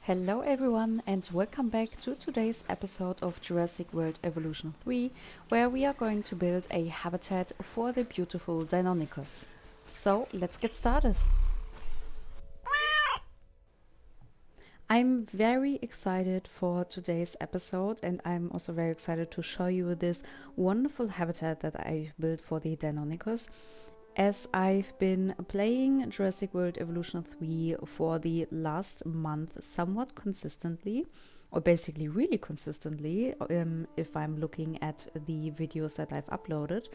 Hello everyone and welcome back to today's episode of Jurassic World Evolution 3, where we are going to build a habitat for the beautiful Deinonychus. So let's get started. I'm very excited for today's episode, and I'm also very excited to show you this wonderful habitat that I've built for the Deinonychus. As I've been playing Jurassic World Evolution 3 for the last month somewhat consistently, or basically really consistently, if I'm looking at the videos that I've uploaded.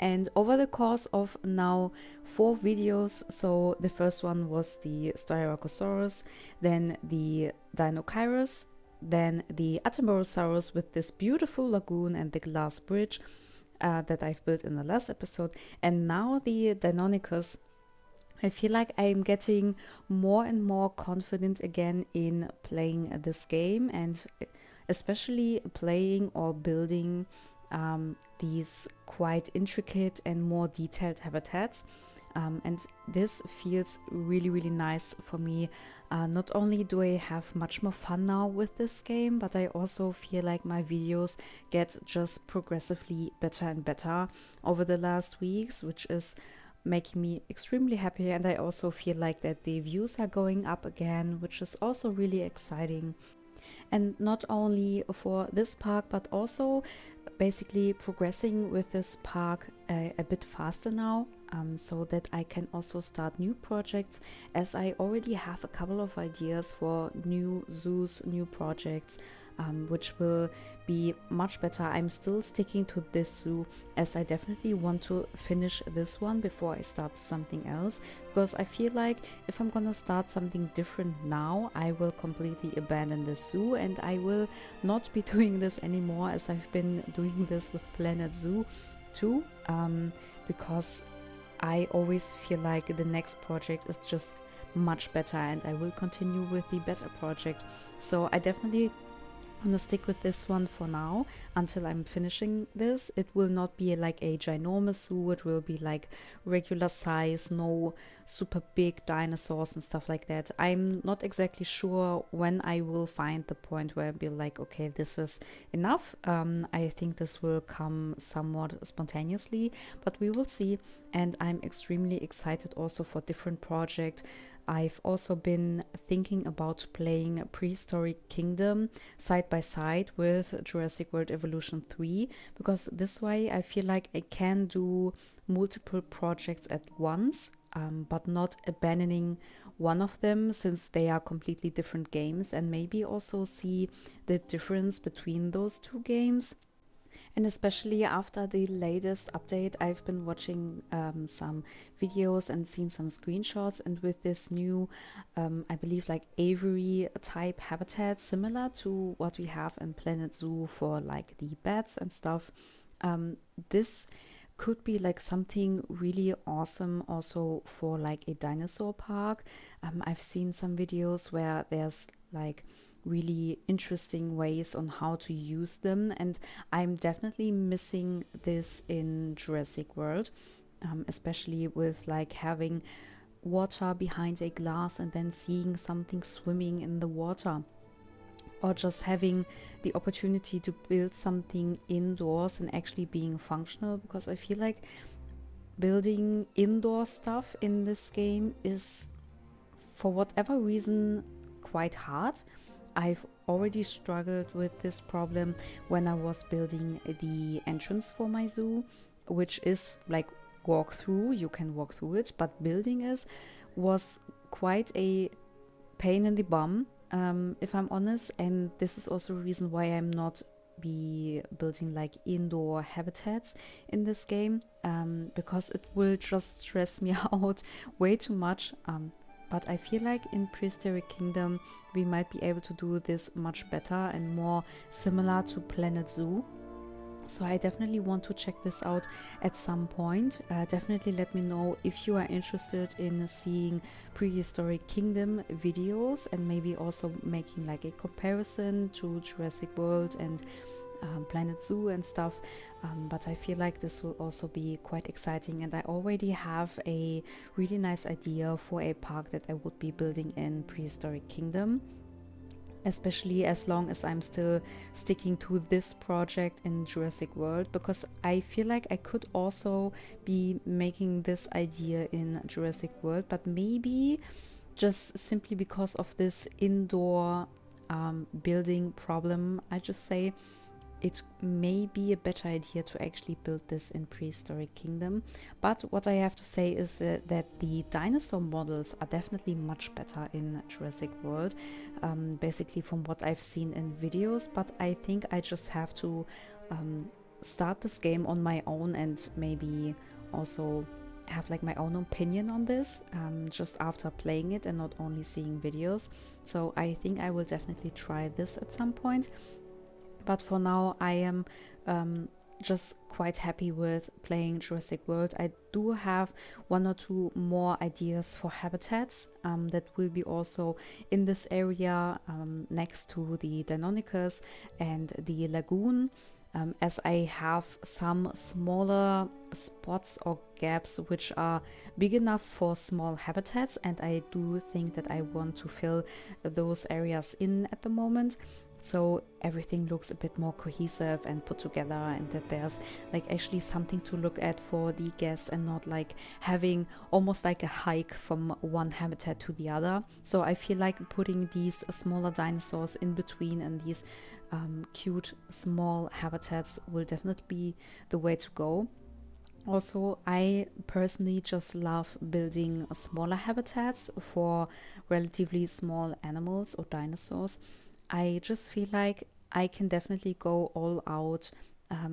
And over the course of now 4 videos, so the first one was the Styracosaurus, then the Deinonychus, then the Atomorosaurus with this beautiful lagoon and the glass bridge, that I've built in the last episode, and now the Deinonychus. I feel like I'm getting more and more confident again in playing this game, and especially playing or building these quite intricate and more detailed habitats. And this feels really nice for me. Not only do I have much more fun now with this game, but I also feel like my videos get just progressively better and better over the last weeks, which is making me extremely happy. And I also feel like that the views are going up again, which is also really exciting. And not only for this park, but also basically progressing with this park a bit faster now, so that I can also start new projects, as I already have a couple of ideas for new zoos, new projects, which will be much better. I'm still sticking to this zoo, as I definitely want to finish this one before I start something else, because I feel like if I'm gonna start something different now, I will completely abandon this zoo and I will not be doing this anymore, as I've been doing this with Planet Zoo too, because I always feel like the next project is just much better, and I will continue with the better project. So I definitely I'm gonna stick with this one for now until I'm finishing this. It will not be like a ginormous zoo, it will be like regular size, no super big dinosaurs and stuff like that. I'm not exactly sure when I will find the point where I'll be like, okay, this is enough. I think this will come somewhat spontaneously, but we will see. And I'm extremely excited also for different projects. I've also been thinking about playing Prehistoric Kingdom side by side with Jurassic World Evolution 3, because this way I feel like I can do multiple projects at once, but not abandoning one of them, since they are completely different games, and maybe also see the difference between those two games. And especially after the latest update, I've been watching some videos and seen some screenshots, and with this new, I believe, like aviary type habitat, similar to what we have in Planet Zoo for like the bats and stuff, this could be like something really awesome also for like a dinosaur park. I've seen some videos where there's like really interesting ways on how to use them, and I'm definitely missing this in Jurassic World, especially with like having water behind a glass and then seeing something swimming in the water, or just having the opportunity to build something indoors and actually being functional, because I feel like building indoor stuff in this game is, for whatever reason, quite hard. I've already struggled with this problem when I was building the entrance for my zoo, which is like walk through, you can walk through it, but building is was quite a pain in the bum, if I'm honest. And this is also a reason why I'm not be building like indoor habitats in this game, because it will just stress me out way too much. But I feel like in Prehistoric Kingdom we might be able to do this much better and more similar to Planet Zoo. So I definitely want to check this out at some point. Definitely let me know if you are interested in seeing Prehistoric Kingdom videos, and maybe also making like a comparison to Jurassic World and Planet Zoo and stuff. But I feel like this will also be quite exciting, and I already have a really nice idea for a park that I would be building in Prehistoric Kingdom. especially as long as I'm still sticking to this project in Jurassic World, because I feel like I could also be making this idea in Jurassic World, but maybe just simply because of this indoor building problem, I just say it may be a better idea to actually build this in Prehistoric Kingdom. But what I have to say is that the dinosaur models are definitely much better in Jurassic World, basically from what I've seen in videos. But I think I just have to start this game on my own and maybe also have like my own opinion on this just after playing it and not only seeing videos. So I think I will definitely try this at some point. But for now, I am just quite happy with playing Jurassic World. I do have one or two more ideas for habitats that will be also in this area next to the Deinonychus and the lagoon. As I have some smaller spots or gaps which are big enough for small habitats, and I do think that I want to fill those areas in at the moment, so everything looks a bit more cohesive and put together, and that there's like actually something to look at for the guests and not like having almost like a hike from one habitat to the other. So I feel like putting these smaller dinosaurs in between and these cute small habitats will definitely be the way to go. Also, I personally just love building smaller habitats for relatively small animals or dinosaurs. I just feel like I can definitely go all out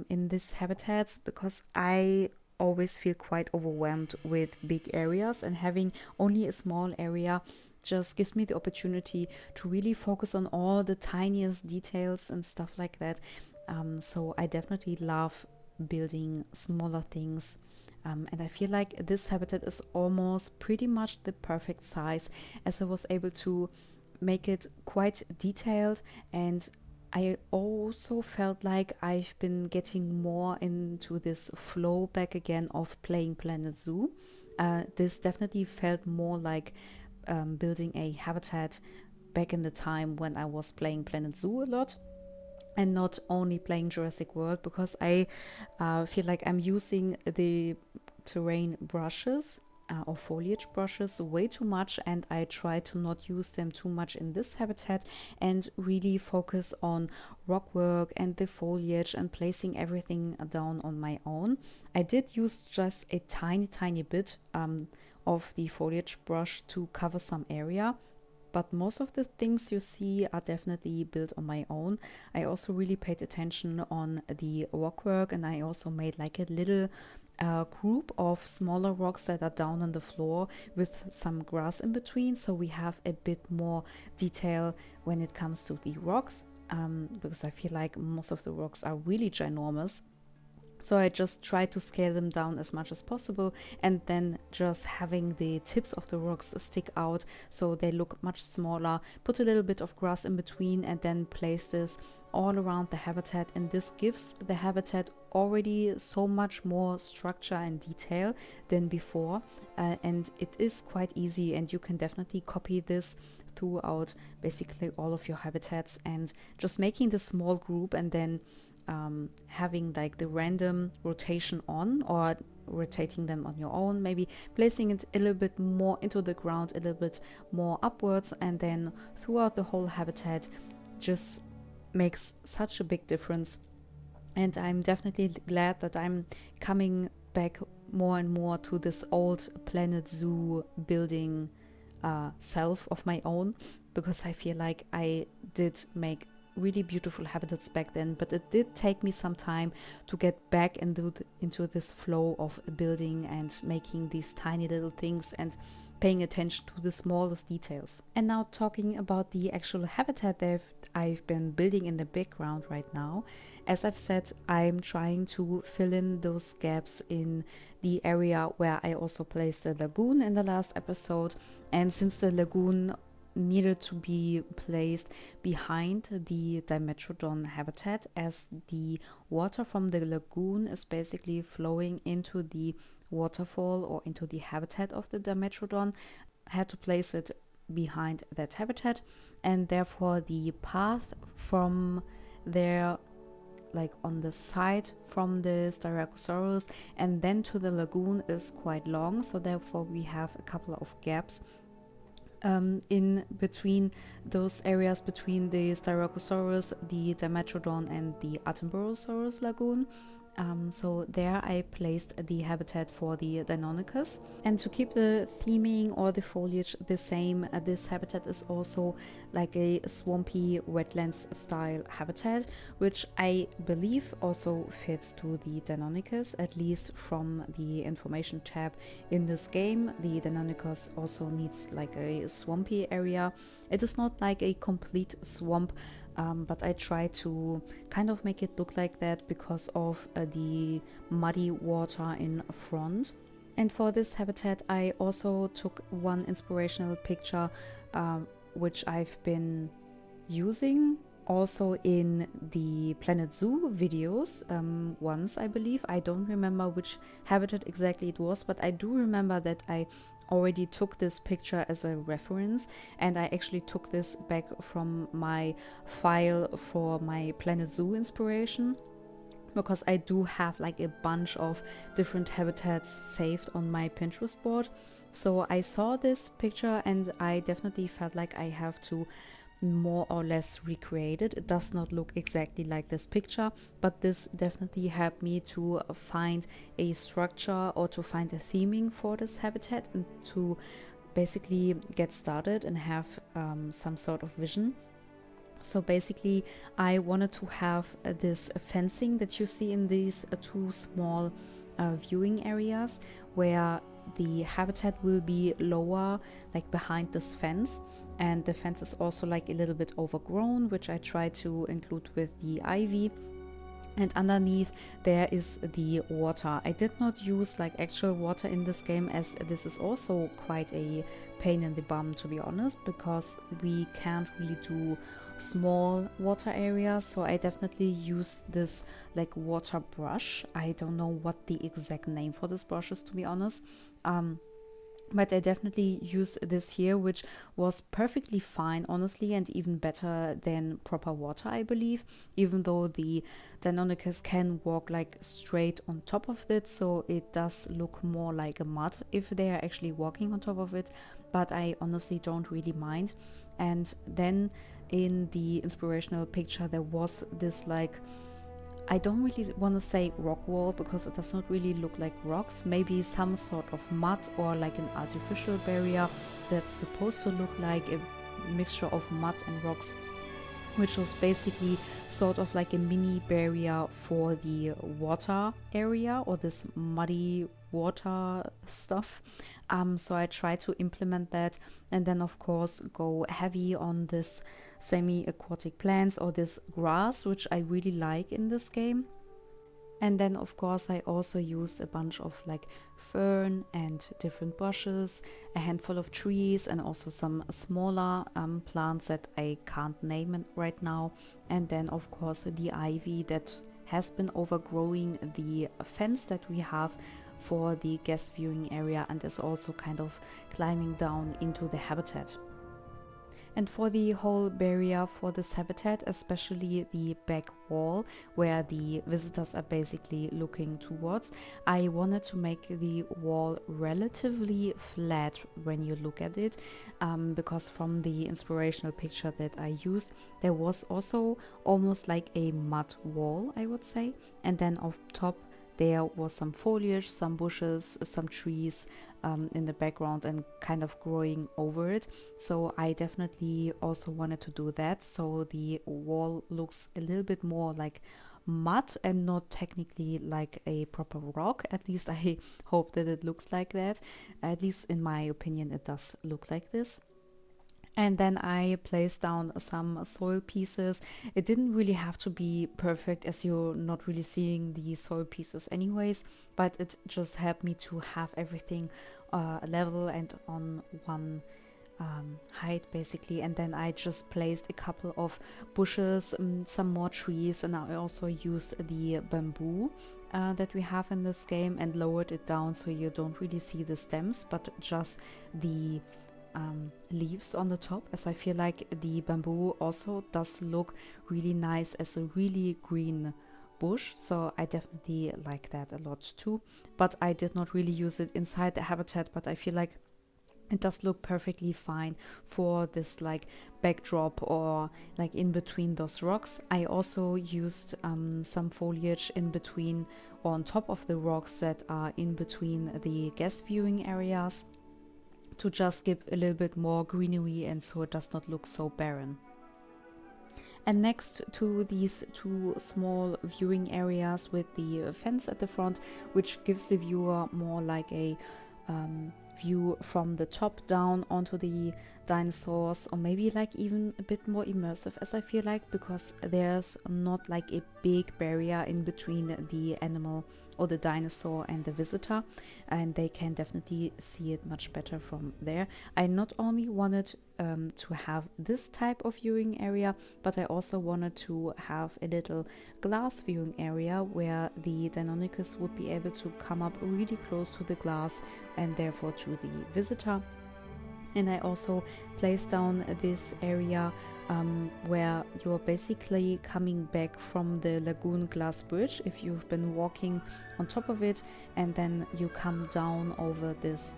in these habitats, because I always feel quite overwhelmed with big areas, and having only a small area just gives me the opportunity to really focus on all the tiniest details and stuff like that. So I definitely love building smaller things. And I feel like this habitat is almost pretty much the perfect size, as I was able to make it quite detailed, and I also felt like I've been getting more into this flow back again of playing Planet Zoo. This definitely felt more like building a habitat back in the time when I was playing Planet Zoo a lot, and not only playing Jurassic World, because I feel like I'm using the terrain brushes or foliage brushes way too much, and I try to not use them too much in this habitat and really focus on rock work and the foliage and placing everything down on my own. I did use just a tiny bit of the foliage brush to cover some area, but most of the things you see are definitely built on my own. I also really paid attention on the rock work, and I also made like a little group of smaller rocks that are down on the floor with some grass in between, so we have a bit more detail when it comes to the rocks, because I feel like most of the rocks are really ginormous. So I just try to scale them down as much as possible, and then just having the tips of the rocks stick out so they look much smaller, put a little bit of grass in between, and then place this all around the habitat. And this gives the habitat already so much more structure and detail than before, and it is quite easy, and you can definitely copy this throughout basically all of your habitats, and just making this small group and then having like the random rotation on, or rotating them on your own, maybe placing it a little bit more into the ground, a little bit more upwards, and then throughout the whole habitat just makes such a big difference. And I'm definitely glad that I'm coming back more and more to this old Planet Zoo building self of my own, because I feel like I did make really beautiful habitats back then, but it did take me some time to get back into this flow of building and making these tiny little things and paying attention to the smallest details. And now talking about the actual habitat that I've been building in the background right now. As I've said, I'm trying to fill in those gaps in the area where I also placed the lagoon in the last episode. And since the lagoon needed to be placed behind the Dimetrodon habitat, as the water from the lagoon is basically flowing into the waterfall or into the habitat of the Dimetrodon, I had to place it behind that habitat, and therefore the path from there, like on the side from the Styracosaurus and then to the lagoon, is quite long, so therefore we have a couple of gaps in between those areas, between the Styracosaurus, the Dimetrodon and the Attenborosaurus lagoon. So there I placed the habitat for the Deinonychus. And to keep the theming or the foliage the same, this habitat is also like a swampy wetlands style habitat, which I believe also fits to the Deinonychus, at least from the information tab in this game. The Deinonychus also needs like a swampy area. It is not like a complete swamp, but I try to kind of make it look like that because of the muddy water in front. And for this habitat I also took one inspirational picture which I've been using also in the Planet Zoo videos once, I believe. I don't remember which habitat exactly it was, but I do remember that I already took this picture as a reference, and I actually took this back from my file for my Planet Zoo inspiration, because I do have like a bunch of different habitats saved on my Pinterest board. So I saw this picture and I definitely felt like I have to more or less recreate it. It does not look exactly like this picture, but this definitely helped me to find a structure or to find a theming for this habitat and to basically get started and have some sort of vision. So basically I wanted to have this fencing that you see in these two small viewing areas, where the habitat will be lower, like behind this fence, and the fence is also like a little bit overgrown, which I try to include with the ivy. And underneath there is the water. I did not use like actual water in this game, as this is also quite a pain in the bum, to be honest, because we can't really do small water areas. So I definitely use this like water brush. I don't know what the exact name for this brush is, to be honest. But I definitely use this here, which was perfectly fine, honestly, and even better than proper water, I believe, even though the Deinonychus can walk like straight on top of it, so it does look more like a mud if they are actually walking on top of it, but I honestly don't really mind. And then in the inspirational picture there was this like, I don't really want to say rock wall, because it does not really look like rocks, maybe some sort of mud or like an artificial barrier that's supposed to look like a mixture of mud and rocks, which was basically sort of like a mini barrier for the water area or this muddy water stuff. So I try to implement that, and then of course go heavy on this semi-aquatic plants or this grass, which I really like in this game. And then of course I also used a bunch of like fern and different bushes, a handful of trees, and also some smaller plants that I can't name it right now. And then of course the ivy that has been overgrowing the fence that we have for the guest viewing area, and is also kind of climbing down into the habitat. And for the whole barrier for this habitat, especially the back wall where the visitors are basically looking towards, I wanted to make the wall relatively flat when you look at it, because from the inspirational picture that I used, there was also almost like a mud wall, I would say, and then on top there was some foliage, some bushes, some trees in the background and kind of growing over it. So I definitely also wanted to do that, so the wall looks a little bit more like mud and not technically like a proper rock. At least I hope that it looks like that. At least in my opinion it does look like this. And then I placed down some soil pieces. It didn't really have to be perfect, as you're not really seeing the soil pieces anyways, but it just helped me to have everything level and on one height basically. And then I just placed a couple of bushes, some more trees, and I also used the bamboo that we have in this game and lowered it down so you don't really see the stems, but just the leaves on the top, as I feel like the bamboo also does look really nice as a really green bush. So I definitely like that a lot too, but I did not really use it inside the habitat, but I feel like it does look perfectly fine for this like backdrop or like in between those rocks. I also used some foliage in between or on top of the rocks that are in between the guest viewing areas to just give a little bit more greenery and so it does not look so barren. And next to these two small viewing areas with the fence at the front, which gives the viewer more like a view from the top down onto the dinosaurs, or maybe like even a bit more immersive, as I feel like, because there's not like a big barrier in between the animal or the dinosaur and the visitor, and they can definitely see it much better from there. I not only wanted to have this type of viewing area, but I also wanted to have a little glass viewing area where the Deinonychus would be able to come up really close to the glass and therefore to the visitor. And I also placed down this area where you're basically coming back from the lagoon glass bridge if you've been walking on top of it, and then you come down over this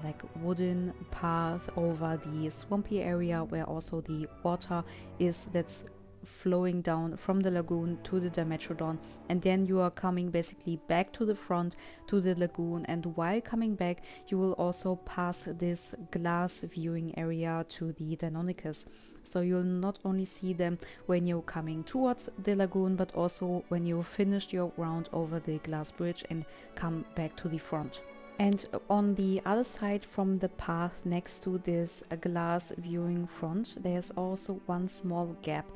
like wooden path over the swampy area where also the water is that's flowing down from the lagoon to the Dimetrodon, and then you are coming basically back to the front to the lagoon, and while coming back you will also pass this glass viewing area to the Deinonychus. So you'll not only see them when you're coming towards the lagoon, but also when you've finished your round over the glass bridge and come back to the front. And on the other side from the path next to this glass viewing front, there's also one small gap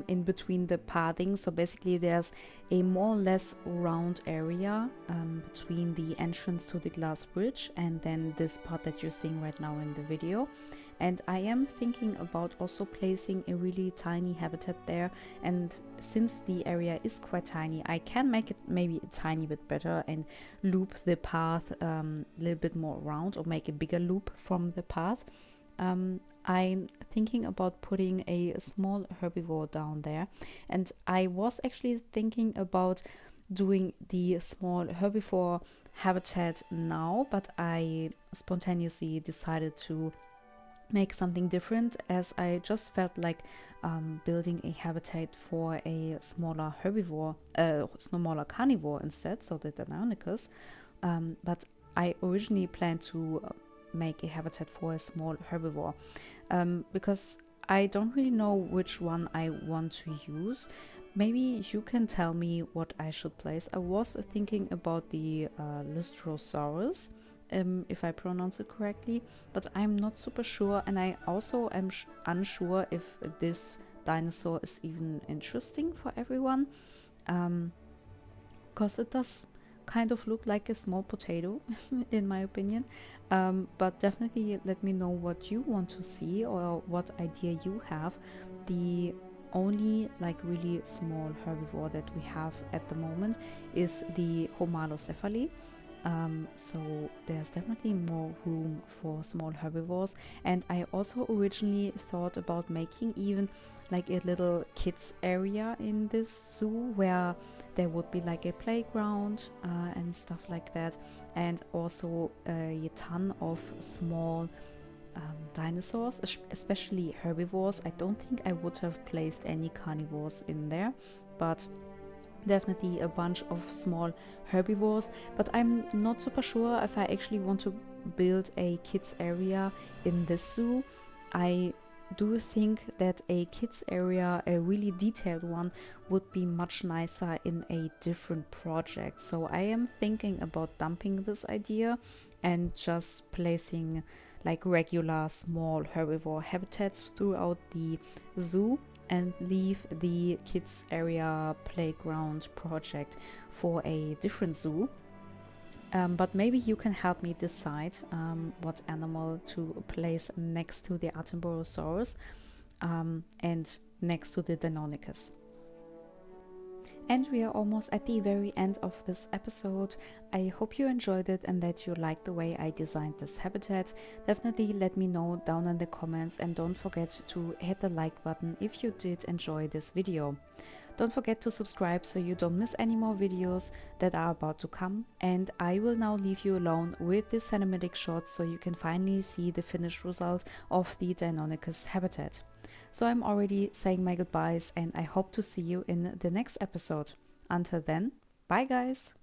in between the pathing. So basically there's a more or less round area between the entrance to the glass bridge and then this part that you're seeing right now in the video. And I am thinking about also placing a really tiny habitat there, and since the area is quite tiny, I can make it maybe a tiny bit better and loop the path a little bit more around, or make a bigger loop from the path. I'm thinking about putting a small herbivore down there, and I was actually thinking about doing the small herbivore habitat now, but I spontaneously decided to make something different, as I just felt like building a habitat for a smaller herbivore, smaller carnivore instead, so the Deinonychus. But I originally planned to make a habitat for a small herbivore because I don't really know which one I want to use. Maybe you can tell me what I should place. I was thinking about the Lystrosaurus, if I pronounce it correctly, but I'm not super sure, and I also am unsure if this dinosaur is even interesting for everyone, because it does kind of look like a small potato in my opinion, but definitely let me know what you want to see or what idea you have. The only like really small herbivore that we have at the moment is the Homalocephali. So there's definitely more room for small herbivores, and I also originally thought about making even like a little kids area in this zoo where there would be like a playground and stuff like that, and also a ton of small dinosaurs, especially herbivores. I don't think I would have placed any carnivores in there, but definitely a bunch of small herbivores. But I'm not super sure if I actually want to build a kids area in this zoo. I do think that a kids area, a really detailed one, would be much nicer in a different project. So I am thinking about dumping this idea and just placing like regular small herbivore habitats throughout the zoo and leave the kids area playground project for a different zoo. But maybe you can help me decide what animal to place next to the Attenborosaurus and next to the Deinonychus. And we are almost at the very end of this episode. I hope you enjoyed it and that you liked the way I designed this habitat. Definitely let me know down in the comments, and don't forget to hit the like button if you did enjoy this video. Don't forget to subscribe so you don't miss any more videos that are about to come, and I will now leave you alone with this cinematic shot so you can finally see the finished result of the Deinonychus habitat. So I'm already saying my goodbyes, and I hope to see you in the next episode. Until then, bye guys!